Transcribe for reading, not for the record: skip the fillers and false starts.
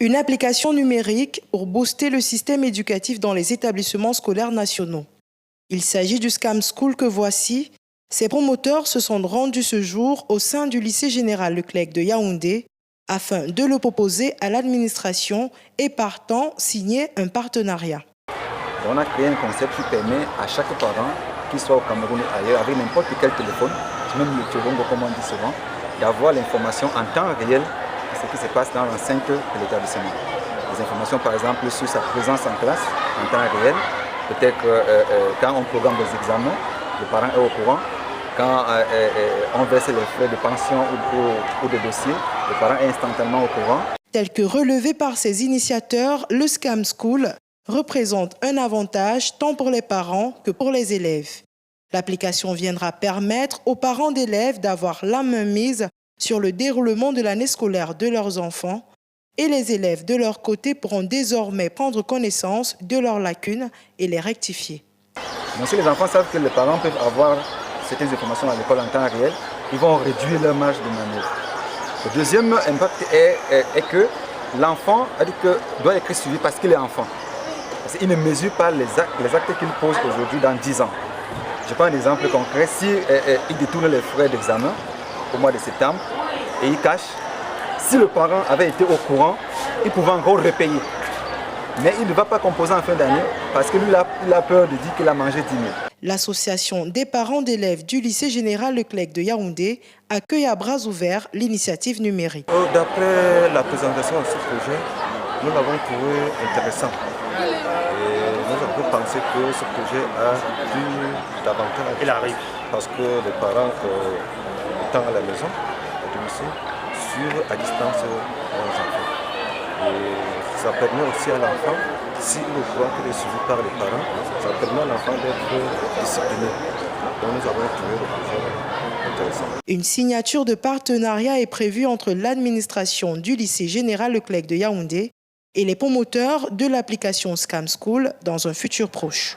Une application numérique pour booster le système éducatif dans les établissements scolaires nationaux. Il s'agit du Scam School que voici. Ses promoteurs se sont rendus ce jour au sein du lycée général Leclerc de Yaoundé afin de le proposer à l'administration et partant signer un partenariat. On a créé un concept qui permet à chaque parent, qu'il soit au Cameroun ou ailleurs, avec n'importe quel téléphone, même le Tchobongo comme on dit souvent, d'avoir l'information en temps réel de ce qui se passe dans l'enceinte de l'établissement. Les informations par exemple sur sa présence en classe en temps réel, peut-être quand on programme des examens, le parent est au courant. Quand on verse les frais de pension ou de dossier, le parent est instantanément au courant. Tel que relevé par ses initiateurs, le Scam School représente un avantage tant pour les parents que pour les élèves. L'application viendra permettre aux parents d'élèves d'avoir la main mise sur le déroulement de l'année scolaire de leurs enfants et les élèves de leur côté pourront désormais prendre connaissance de leurs lacunes et les rectifier. Donc, si les enfants savent que les parents peuvent avoir certaines informations à l'école en temps réel, ils vont réduire leur marge de manœuvre. Le deuxième impact est que l'enfant doit être suivi parce qu'il est enfant. Parce qu'il ne mesure pas les actes qu'il pose aujourd'hui dans 10 ans. Je prends un exemple concret. Si il détourne les frais d'examen au mois de septembre et il cache, si le parent avait été au courant, il pouvait encore repayer. Mais il ne va pas composer en fin d'année parce que lui, il a peur de dire qu'il a mangé 10 000. L'association des parents d'élèves du lycée général Leclerc de Yaoundé accueille à bras ouverts l'initiative numérique. D'après la présentation de ce projet, nous l'avons trouvé intéressant. Et nous avons pensé que ce projet a dû davantage parce que les parents étant à la maison, à domicile, suivent à distance leurs enfants. Et ça permet aussi à l'enfant, s'il est au courant qu'il est suivi par les parents, ça permet à l'enfant d'être discipliné. Donc nous avons trouvé le projet intéressant. Une signature de partenariat est prévue entre l'administration du lycée général Leclerc de Yaoundé et les promoteurs de l'application Scam School dans un futur proche.